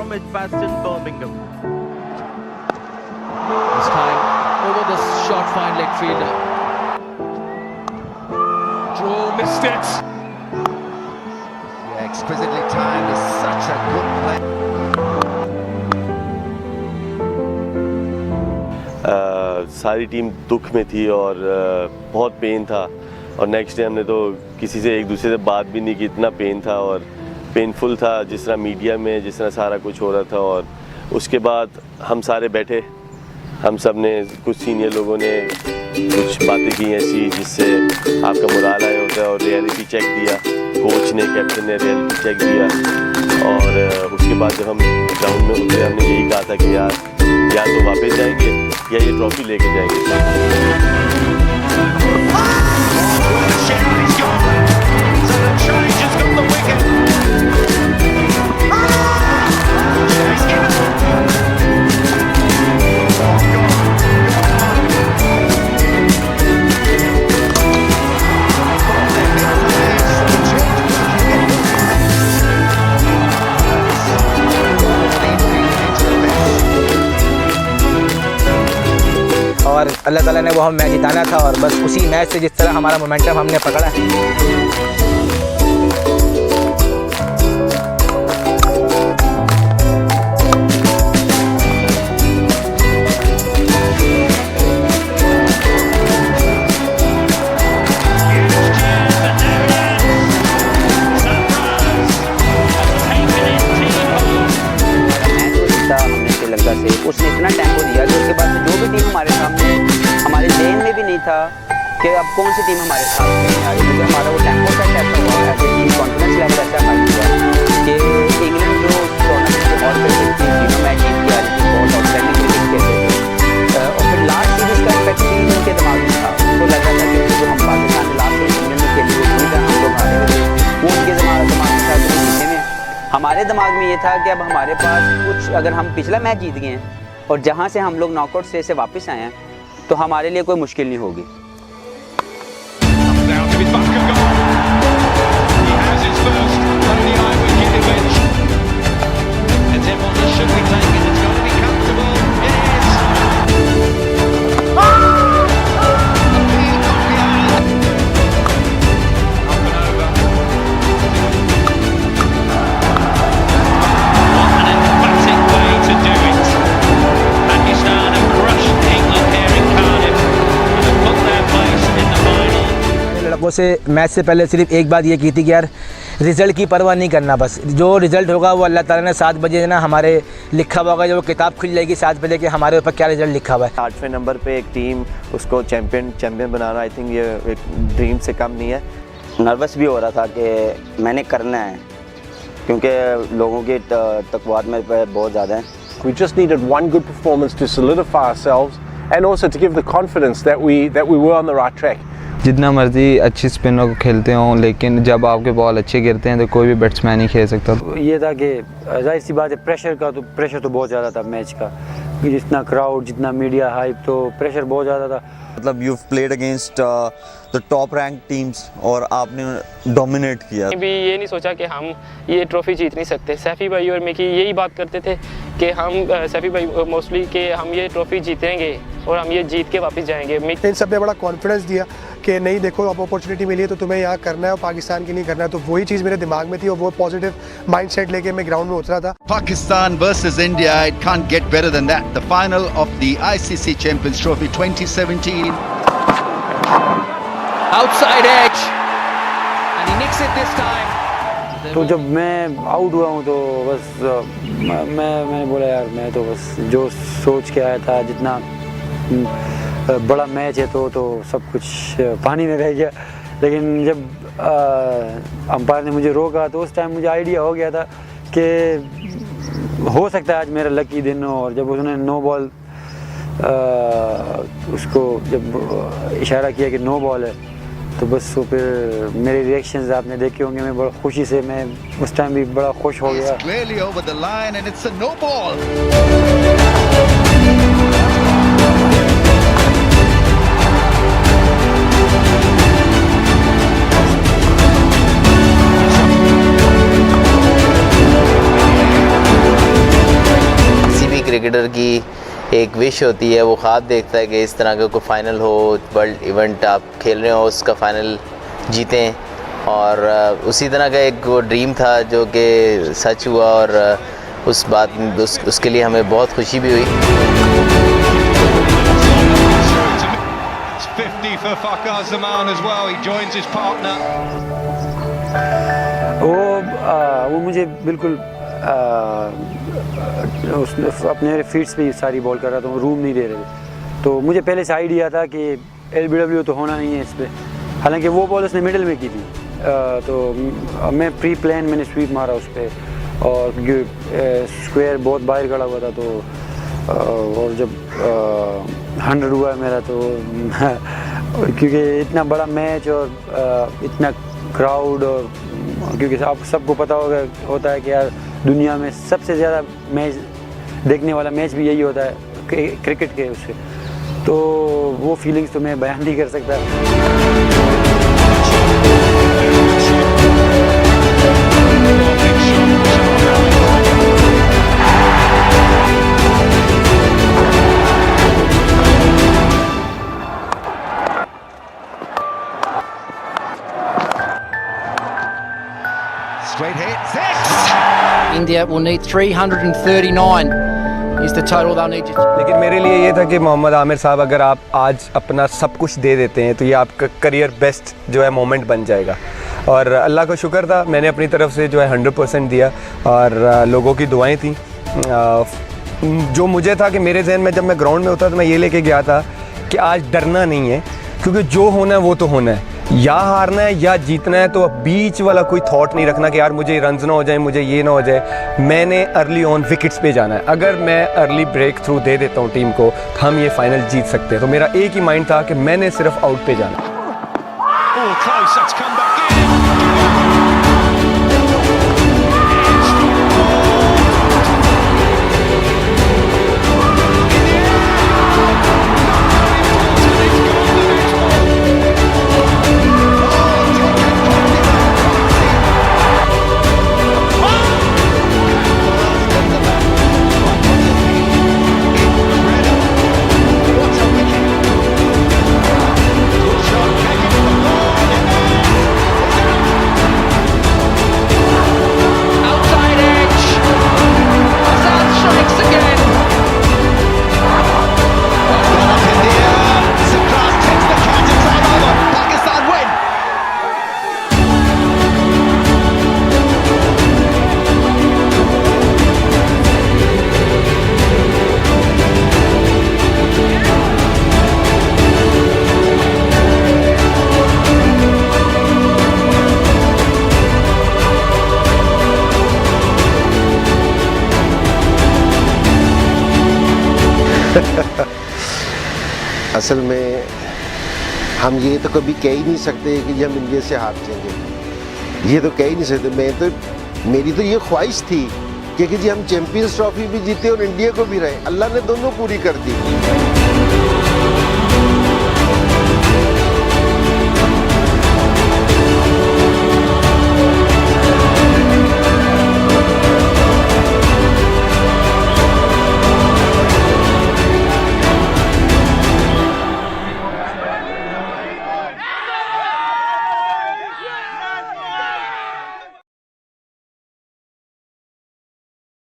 from Edgbaston, Birmingham. This time over the short fine leg fielder. Joe missed it. Yeah, exquisitely timed. It's such a good play. सारी team दुख में थी और बहुत pen था और नेक्स्ट डे हमने तो किसी से एक दूसरे से बात भी नहीं की, इतना पेन था और पेनफुल था जिस तरह मीडिया में जिस तरह सारा कुछ हो रहा था। और उसके बाद हम सारे बैठे, हम सब ने, कुछ सीनियर लोगों ने कुछ बातें की ऐसी जिससे आपका मुराल आया होता है और रियलिटी चेक दिया, कोच ने, कैप्टन ने रियलिटी चेक दिया। और उसके बाद जब हम ग्राउंड में उतरे हमने यही कहा था कि यार या तो वापस जाएंगे या ये ट्रॉफी लेके जाएंगे। और अल्लाह ताला ने वो हम मैच जिताना था और बस उसी मैच से जिस तरह हमारा मोमेंटम हमने पकड़ा है। श्रीलंका से उसने इतना टेम्पो दिया कि उसके बाद जो भी टीम हमारे सामने, हमारे ज़हन में भी नहीं था कि अब कौन सी टीम हमारे साथ खेलने आ रही है, क्योंकि हमारा वो टेम्पो सेट ऐसा हुआ, ऐसे टीम कॉन्फिडेंस लेवल ऐसा हाई हुआ कि इंग्लैंड जो टूर्नामेंट के और क्रिकेट थी, तीनों मैच जीत के आ रही थी, बहुत आउटस्टैंडिंग क्रिकेट खेलते थे। और फिर लास्ट सीरीज का इफेक्ट भी उनके दिमाग में था, उनको लग रहा था कि जो हम पाकिस्तान में लास्ट इंग्लैंड में खेली वो पूरी तरह हम लोग हारे हुए थे, वो उनके दिमाग में था जीतने में। हमारे दिमाग में ये था कि अब हमारे पास कुछ, अगर हम पिछला मैच जीत गए हैं और जहाँ से हम लोग नॉकआउट से वापस आए हैं तो हमारे लिए कोई मुश्किल नहीं होगी। लड़कों से मैच से पहले सिर्फ एक बात ये की थी कि यार रिज़ल्ट की परवाह नहीं करना, बस जो रिज़ल्ट होगा वो अल्लाह ताला ने 7 बजे ना हमारे लिखा हुआ होगा, जो किताब खुल जाएगी 7 बजे कि हमारे ऊपर क्या रिज़ल्ट लिखा हुआ है। 8वें नंबर पे एक टीम उसको चैम्पियन बनाना, आई थिंक ये एक ड्रीम से कम नहीं है। नर्वस भी हो रहा था कि मैंने करना है, क्योंकि लोगों की तकवात मेरे पे बहुत ज़्यादा है। We just needed one good performance to solidify ourselves and also to give the confidence that we were on the right track. जितना मर्जी अच्छी स्पिनर को खेलते हों, लेकिन जब आपके बॉल अच्छे गिरते हैं तो कोई भी बैट्समैन नहीं खेल सकता। ये था कि जाहिर सी बात है, प्रेशर तो बहुत ज़्यादा था मैच का, जितना क्राउड, जितना मीडिया हाइप, तो प्रेशर बहुत ज़्यादा था। मतलब you played against the top rank teams और आपने डोमिनेट किया। भी ये नहीं सोचा कि हम ये ट्रॉफी जीत नहीं सकते। सैफी भाई और मिकी यही बात करते थे कि हम, सैफी भाई मोस्टली, कि हम ये ट्रॉफी जीतेंगे और हम ये जीत के वापस जाएंगे। इन सब ने बड़ा कॉन्फिडेंस दिया कि नहीं देखो, अब अपॉर्चुनिटी मिली है तो तुम्हें यहाँ करना है और पाकिस्तान के लिए करना है, तो वही चीज़ मेरे दिमाग में थी और वो पॉजिटिव माइंडसेट लेके मैं ग्राउंड में उतरा था। Pakistan versus India, it can't get better than that. The final of the ICC Champions Trophy 2017. Outside edge and he nicks it this time. तो जब मैं आउट हुआ हूँ तो बस मैंने बोला यार, मैं तो बस जो सोच के आया था, जितना बड़ा मैच है तो सब कुछ पानी में रह गया। लेकिन जब अंपायर ने मुझे रोका तो उस टाइम मुझे आइडिया हो गया था कि हो सकता है आज मेरा लकी दिन हो। और जब उसने नो बॉल, उसको जब इशारा किया कि नो बॉल है, तो बस वो फिर मेरे रिएक्शंस आपने देखे होंगे, मैं बड़ा खुशी से, मैं उस टाइम भी बड़ा खुश हो गया। क्रिकेटर की एक विश होती है, वो ख्वाब देखता है कि इस तरह का कोई फ़ाइनल हो, वर्ल्ड इवेंट आप खेल रहे हो उसका फ़ाइनल जीतें, और उसी तरह का एक वो ड्रीम था जो कि सच हुआ, और उसके लिए हमें बहुत खुशी भी हुई। 50 for Fakhar Zaman as well. He joins his partner. वो मुझे बिल्कुल अपने फीट्स पे सारी बॉल कर रहा था, वो रूम नहीं दे रहे थे। तो मुझे पहले से आइडिया था कि LBW तो होना नहीं है इस पर, हालांकि वो बॉल उसने मिडिल में की थी। तो मैं प्री प्लान मैंने स्वीप मारा उस पर, और स्क्वायर बहुत बाहर खड़ा हुआ था। तो और जब 100 हुआ मेरा, तो क्योंकि इतना बड़ा मैच और इतना क्राउड, और क्योंकि आप सबको पता होता है कि यार दुनिया में सबसे ज़्यादा मैच देखने वाला मैच भी यही होता है क्रिकेट के उससे, तो वो फीलिंग्स तो मैं बयान नहीं कर सकता। Straight hit, six! India will need 339 is the total they'll need to. लेकिन मेरे लिए ये था कि मोहम्मद आमिर साहब, अगर आप आज अपना सब कुछ दे देते हैं तो ये आपका करियर बेस्ट जो है मोमेंट बन जाएगा। और अल्लाह का शुक्र था, मैंने अपनी तरफ से जो है 100% दिया, और लोगों की दुआएं थी। जो मुझे था कि मेरे जहन में जब मैं ग्राउंड में उतरा तो मैं ये लेके गया था कि आज डरना नहीं है, क्योंकि जो होना है वो तो होना है, या हारना है या जीतना है। तो अब बीच वाला कोई थॉट नहीं रखना कि यार मुझे रन्स ना हो जाए, मुझे ये ना हो जाए। मैंने अर्ली ऑन विकेट्स पे जाना है। अगर मैं अर्ली ब्रेक थ्रू दे देता हूँ टीम को, हम ये फाइनल जीत सकते हैं। तो मेरा एक ही माइंड था कि मैंने सिर्फ आउट पे जाना। असल में हम ये तो कभी कह ही नहीं सकते कि हम इंडिया से हार जाएंगे, ये तो कह ही नहीं सकते। मेरी तो ये ख्वाहिश थी कि जी हम चैंपियंस ट्रॉफी भी जीते और इंडिया को भी रहे। अल्लाह ने दोनों पूरी कर दी।